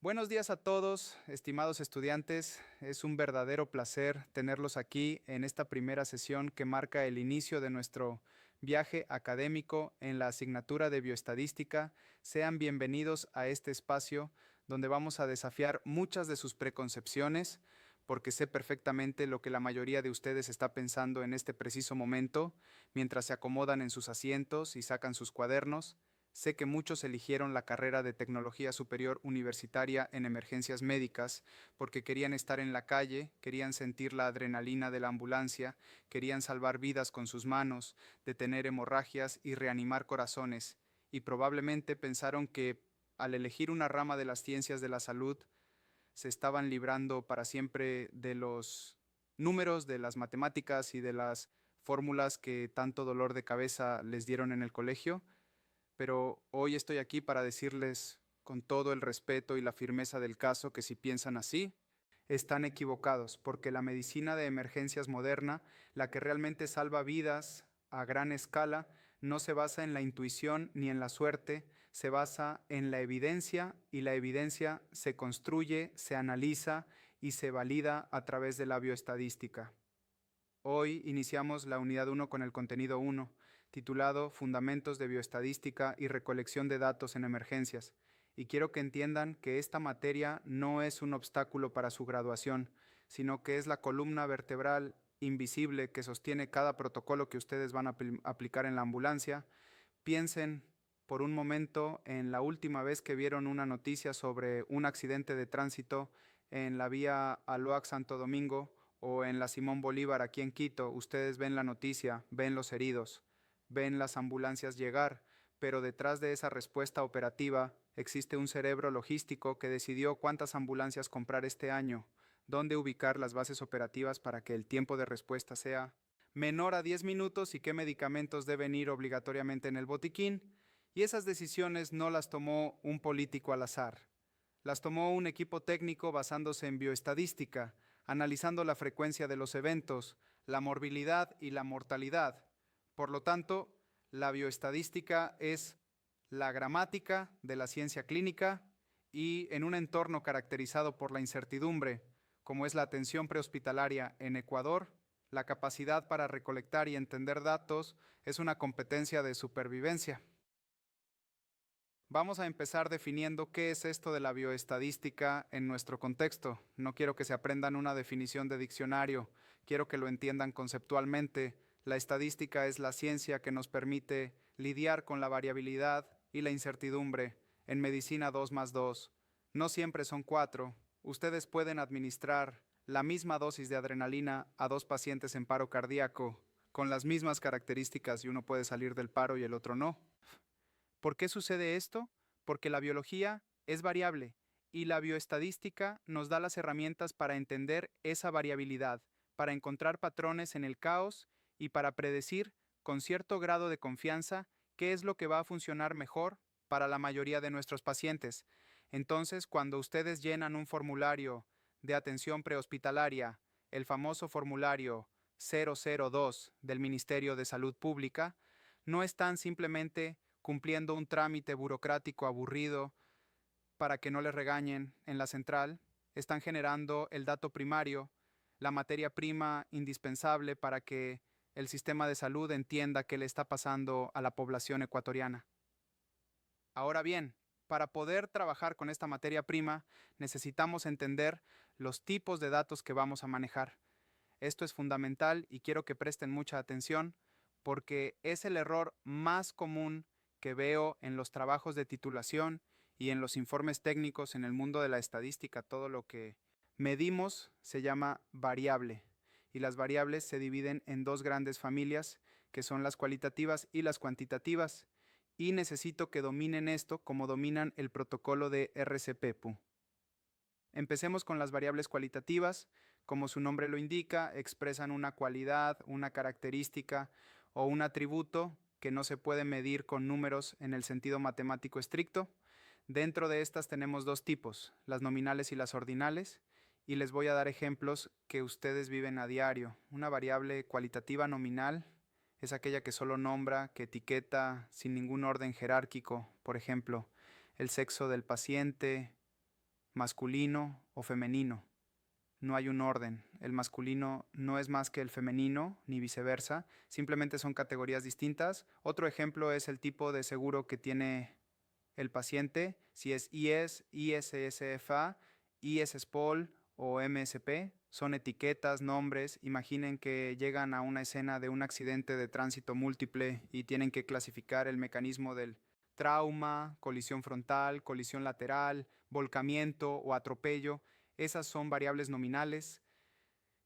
Buenos días a todos, estimados estudiantes. Es un verdadero placer tenerlos aquí en esta primera sesión que marca el inicio de nuestro viaje académico en la asignatura de bioestadística. Sean bienvenidos a este espacio donde vamos a desafiar muchas de sus preconcepciones, porque sé perfectamente lo que la mayoría de ustedes está pensando en este preciso momento, mientras se acomodan en sus asientos y sacan sus cuadernos. Sé que muchos eligieron la carrera de Tecnología Superior Universitaria en Emergencias Médicas porque querían estar en la calle, querían sentir la adrenalina de la ambulancia, querían salvar vidas con sus manos, detener hemorragias y reanimar corazones, y probablemente pensaron que, al elegir una rama de las ciencias de la salud, se estaban librando para siempre de los números, de las matemáticas y de las fórmulas que tanto dolor de cabeza les dieron en el colegio. Pero hoy estoy aquí para decirles con todo el respeto y la firmeza del caso que si piensan así, están equivocados, porque la medicina de emergencias moderna, la que realmente salva vidas a gran escala, no se basa en la intuición ni en la suerte, se basa en la evidencia, y la evidencia se construye, se analiza y se valida a través de la bioestadística. Hoy iniciamos la unidad 1 con el contenido 1, titulado Fundamentos de Bioestadística y Recolección de Datos en Emergencias, y quiero que entiendan que esta materia no es un obstáculo para su graduación, sino que es la columna vertebral invisible que sostiene cada protocolo que ustedes van a aplicar en la ambulancia. Piensen por un momento en la última vez que vieron una noticia sobre un accidente de tránsito en la vía Aloac Santo Domingo o en la Simón Bolívar aquí en Quito. Ustedes ven la noticia, ven los heridos, ven las ambulancias llegar, pero detrás de esa respuesta operativa existe un cerebro logístico que decidió cuántas ambulancias comprar este año, dónde ubicar las bases operativas para que el tiempo de respuesta sea menor a 10 minutos y qué medicamentos deben ir obligatoriamente en el botiquín. Y esas decisiones no las tomó un político al azar. Las tomó un equipo técnico basándose en bioestadística, analizando la frecuencia de los eventos, la morbilidad y la mortalidad. Por lo tanto, la bioestadística es la gramática de la ciencia clínica, y en un entorno caracterizado por la incertidumbre, como es la atención prehospitalaria en Ecuador, la capacidad para recolectar y entender datos es una competencia de supervivencia. Vamos a empezar definiendo qué es esto de la bioestadística en nuestro contexto. No quiero que se aprendan una definición de diccionario, quiero que lo entiendan conceptualmente. La estadística es la ciencia que nos permite lidiar con la variabilidad y la incertidumbre. En medicina 2 más 2. No siempre son 4. Ustedes pueden administrar la misma dosis de adrenalina a dos pacientes en paro cardíaco, con las mismas características, y uno puede salir del paro y el otro no. ¿Por qué sucede esto? Porque la biología es variable y la bioestadística nos da las herramientas para entender esa variabilidad, para encontrar patrones en el caos y para predecir con cierto grado de confianza qué es lo que va a funcionar mejor para la mayoría de nuestros pacientes. Entonces, cuando ustedes llenan un formulario de atención prehospitalaria, el famoso formulario 002 del Ministerio de Salud Pública, no están simplemente cumpliendo un trámite burocrático aburrido para que no les regañen en la central, están generando el dato primario, la materia prima indispensable para que el sistema de salud entienda qué le está pasando a la población ecuatoriana. Ahora bien, para poder trabajar con esta materia prima, necesitamos entender los tipos de datos que vamos a manejar. Esto es fundamental y quiero que presten mucha atención, porque es el error más común que veo en los trabajos de titulación y en los informes técnicos en el mundo de la estadística. Todo lo que medimos se llama variable, y las variables se dividen en dos grandes familias, que son las cualitativas y las cuantitativas, y necesito que dominen esto como dominan el protocolo de RCPPU. Empecemos con las variables cualitativas. Como su nombre lo indica, expresan una cualidad, una característica o un atributo que no se puede medir con números en el sentido matemático estricto. Dentro de estas tenemos dos tipos, las nominales y las ordinales, y les voy a dar ejemplos que ustedes viven a diario. Una variable cualitativa nominal es aquella que solo nombra, que etiqueta sin ningún orden jerárquico, por ejemplo, el sexo del paciente, masculino o femenino. No hay un orden. El masculino no es más que el femenino, ni viceversa. Simplemente son categorías distintas. Otro ejemplo es el tipo de seguro que tiene el paciente, si es IES, ISSFA, IS-SPOL o MSP. Son etiquetas, nombres. Imaginen que llegan a una escena de un accidente de tránsito múltiple y tienen que clasificar el mecanismo del trauma, colisión frontal, colisión lateral, volcamiento o atropello. Esas son variables nominales,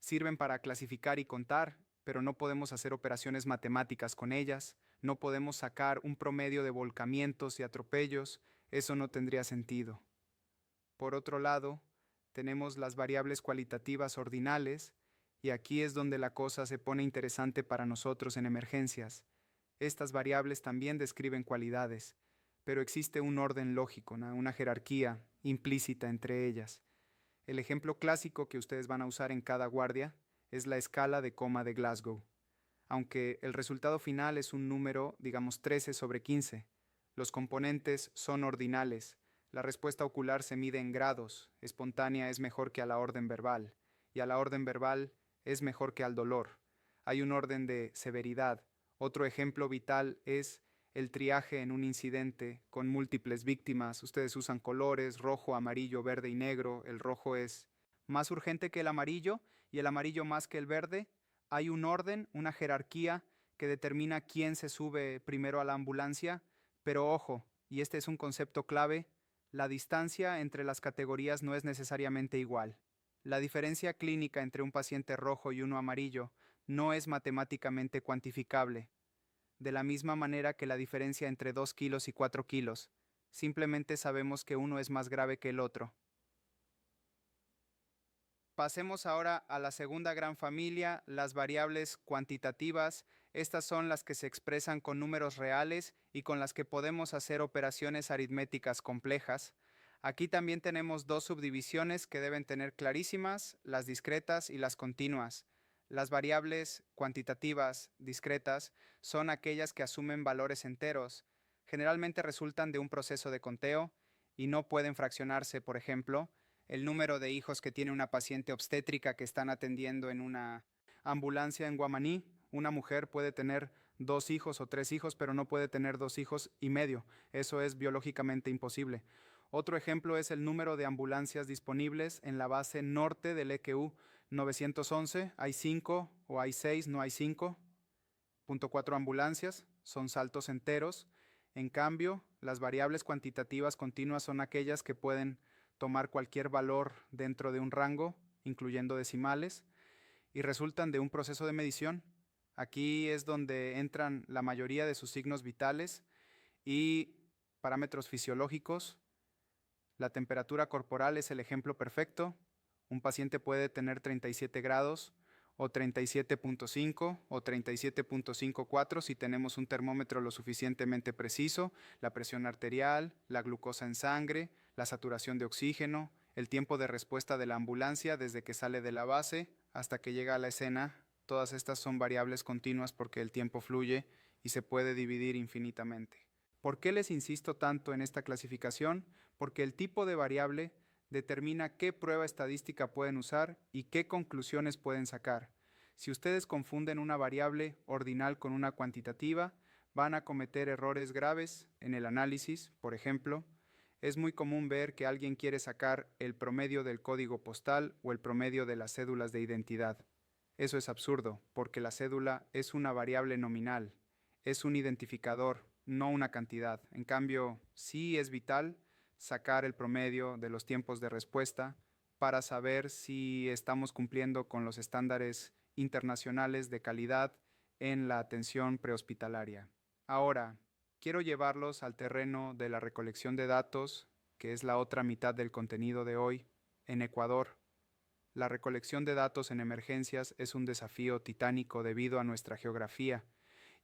sirven para clasificar y contar, pero no podemos hacer operaciones matemáticas con ellas, no podemos sacar un promedio de volcamientos y atropellos, eso no tendría sentido. Por otro lado, tenemos las variables cualitativas ordinales, y aquí es donde la cosa se pone interesante para nosotros en emergencias. Estas variables también describen cualidades, pero existe un orden lógico, una jerarquía implícita entre ellas. El ejemplo clásico que ustedes van a usar en cada guardia es la escala de coma de Glasgow. Aunque el resultado final es un número, digamos 13/15, los componentes son ordinales. La respuesta ocular se mide en grados, espontánea es mejor que a la orden verbal, y a la orden verbal es mejor que al dolor. Hay un orden de severidad. Otro ejemplo vital es el triaje en un incidente con múltiples víctimas. Ustedes usan colores, rojo, amarillo, verde y negro. El rojo es más urgente que el amarillo y el amarillo más que el verde. Hay un orden, una jerarquía que determina quién se sube primero a la ambulancia, pero ojo, y este es un concepto clave, la distancia entre las categorías no es necesariamente igual. La diferencia clínica entre un paciente rojo y uno amarillo no es matemáticamente cuantificable, de la misma manera que la diferencia entre 2 kilos y 4 kilos. Simplemente sabemos que uno es más grave que el otro. Pasemos ahora a la segunda gran familia, las variables cuantitativas. Estas son las que se expresan con números reales y con las que podemos hacer operaciones aritméticas complejas. Aquí también tenemos dos subdivisiones que deben tener clarísimas, las discretas y las continuas. Las variables cuantitativas discretas son aquellas que asumen valores enteros. Generalmente resultan de un proceso de conteo y no pueden fraccionarse, por ejemplo, el número de hijos que tiene una paciente obstétrica que están atendiendo en una ambulancia en Guamaní. Una mujer puede tener 2 hijos o 3 hijos, pero no puede tener 2 hijos y medio. Eso es biológicamente imposible. Otro ejemplo es el número de ambulancias disponibles en la base norte del EQU 911. Hay 5 o hay 6, no hay 5.4 ambulancias, son saltos enteros. En cambio, las variables cuantitativas continuas son aquellas que pueden tomar cualquier valor dentro de un rango, incluyendo decimales, y resultan de un proceso de medición. Aquí es donde entran la mayoría de sus signos vitales y parámetros fisiológicos. La temperatura corporal es el ejemplo perfecto. Un paciente puede tener 37 grados o 37.5 o 37.54 si tenemos un termómetro lo suficientemente preciso, la presión arterial, la glucosa en sangre, la saturación de oxígeno, el tiempo de respuesta de la ambulancia desde que sale de la base hasta que llega a la escena. Todas estas son variables continuas porque el tiempo fluye y se puede dividir infinitamente. ¿Por qué les insisto tanto en esta clasificación? Porque el tipo de variable determina qué prueba estadística pueden usar y qué conclusiones pueden sacar. Si ustedes confunden una variable ordinal con una cuantitativa, van a cometer errores graves en el análisis. Por ejemplo, es muy común ver que alguien quiere sacar el promedio del código postal o el promedio de las cédulas de identidad. Eso es absurdo, porque la cédula es una variable nominal, es un identificador, no una cantidad. En cambio, sí es vital sacar el promedio de los tiempos de respuesta para saber si estamos cumpliendo con los estándares internacionales de calidad en la atención prehospitalaria. Ahora, quiero llevarlos al terreno de la recolección de datos, que es la otra mitad del contenido de hoy, en Ecuador. La recolección de datos en emergencias es un desafío titánico debido a nuestra geografía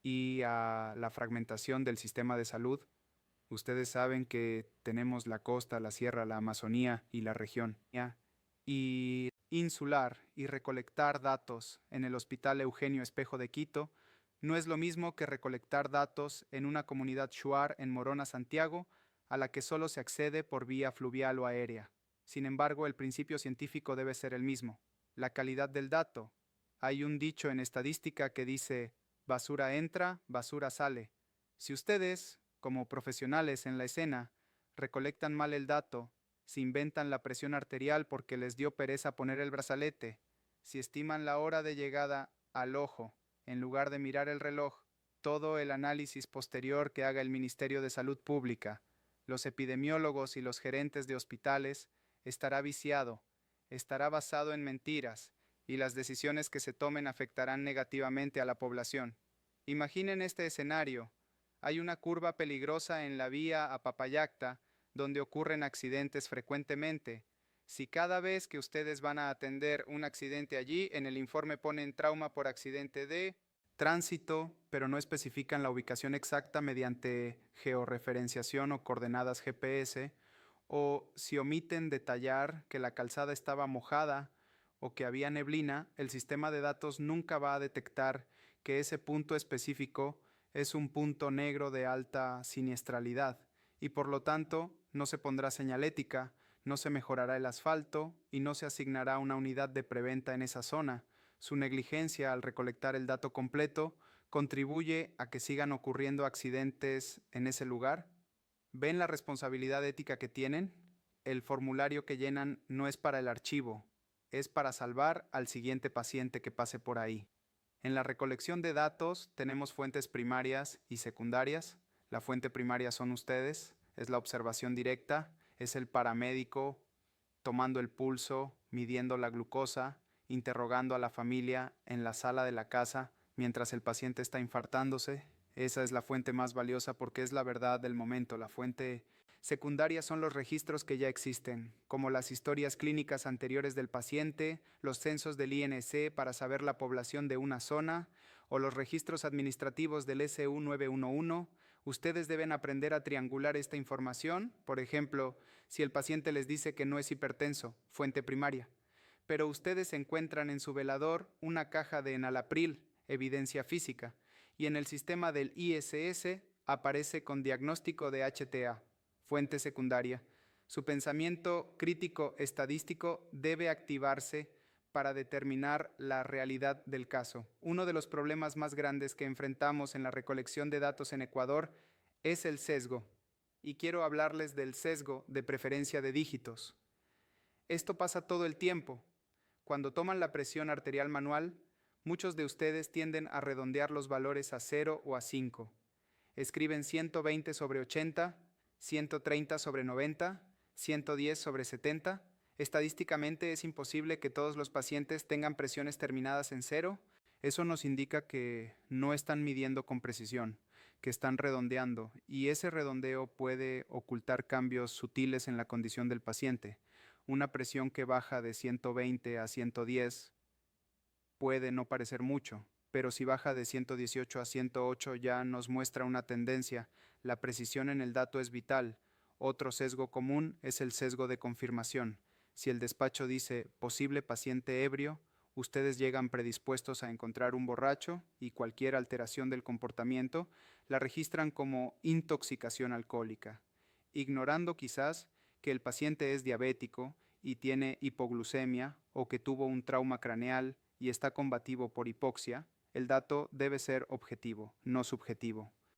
y a la fragmentación del sistema de salud. Ustedes saben que tenemos la costa, la sierra, la Amazonía y la región. Y insular y recolectar datos en el Hospital Eugenio Espejo de Quito no es lo mismo que recolectar datos en una comunidad shuar en Morona, Santiago, a la que solo se accede por vía fluvial o aérea. Sin embargo, el principio científico debe ser el mismo. La calidad del dato. Hay un dicho en estadística que dice, basura entra, basura sale. Si ustedes, como profesionales en la escena, recolectan mal el dato, si inventan la presión arterial porque les dio pereza poner el brazalete, si estiman la hora de llegada al ojo, en lugar de mirar el reloj, todo el análisis posterior que haga el Ministerio de Salud Pública, los epidemiólogos y los gerentes de hospitales, estará viciado, estará basado en mentiras, y las decisiones que se tomen afectarán negativamente a la población. Imaginen este escenario. Hay una curva peligrosa en la vía a Papayacta, donde ocurren accidentes frecuentemente. Si cada vez que ustedes van a atender un accidente allí, en el informe ponen trauma por accidente de tránsito, pero no especifican la ubicación exacta mediante georreferenciación o coordenadas GPS, o si omiten detallar que la calzada estaba mojada o que había neblina, el sistema de datos nunca va a detectar que ese punto específico es un punto negro de alta siniestralidad y por lo tanto no se pondrá señalética, no se mejorará el asfalto y no se asignará una unidad de preventa en esa zona. Su negligencia al recolectar el dato completo contribuye a que sigan ocurriendo accidentes en ese lugar. ¿Ven la responsabilidad ética que tienen? El formulario que llenan no es para el archivo, es para salvar al siguiente paciente que pase por ahí. En la recolección de datos tenemos fuentes primarias y secundarias. La fuente primaria son ustedes, es la observación directa, es el paramédico tomando el pulso, midiendo la glucosa, interrogando a la familia en la sala de la casa mientras el paciente está infartándose. Esa es la fuente más valiosa porque es la verdad del momento. La fuente secundaria son los registros que ya existen, como las historias clínicas anteriores del paciente, los censos del INC para saber la población de una zona, o los registros administrativos del SU 911. Ustedes deben aprender a triangular esta información, por ejemplo, si el paciente les dice que no es hipertenso, fuente primaria, pero ustedes encuentran en su velador una caja de enalapril, evidencia física, y en el sistema del ISS aparece con diagnóstico de HTA, fuente secundaria. Su pensamiento crítico estadístico debe activarse para determinar la realidad del caso. Uno de los problemas más grandes que enfrentamos en la recolección de datos en Ecuador es el sesgo, y quiero hablarles del sesgo de preferencia de dígitos. Esto pasa todo el tiempo. Cuando toman la presión arterial manual, muchos de ustedes tienden a redondear los valores a 0 o a 5. Escriben 120 sobre 80, 130 sobre 90, 110 sobre 70. Estadísticamente es imposible que todos los pacientes tengan presiones terminadas en 0. Eso nos indica que no están midiendo con precisión, que están redondeando, y ese redondeo puede ocultar cambios sutiles en la condición del paciente. Una presión que baja de 120 a 110 puede no parecer mucho, pero si baja de 118 a 108 ya nos muestra una tendencia. La precisión en el dato es vital. Otro sesgo común es el sesgo de confirmación. Si el despacho dice posible paciente ebrio, ustedes llegan predispuestos a encontrar un borracho y cualquier alteración del comportamiento la registran como intoxicación alcohólica, ignorando quizás que el paciente es diabético y tiene hipoglucemia o que tuvo un trauma craneal y está combativo por hipoxia. El dato debe ser objetivo, no subjetivo.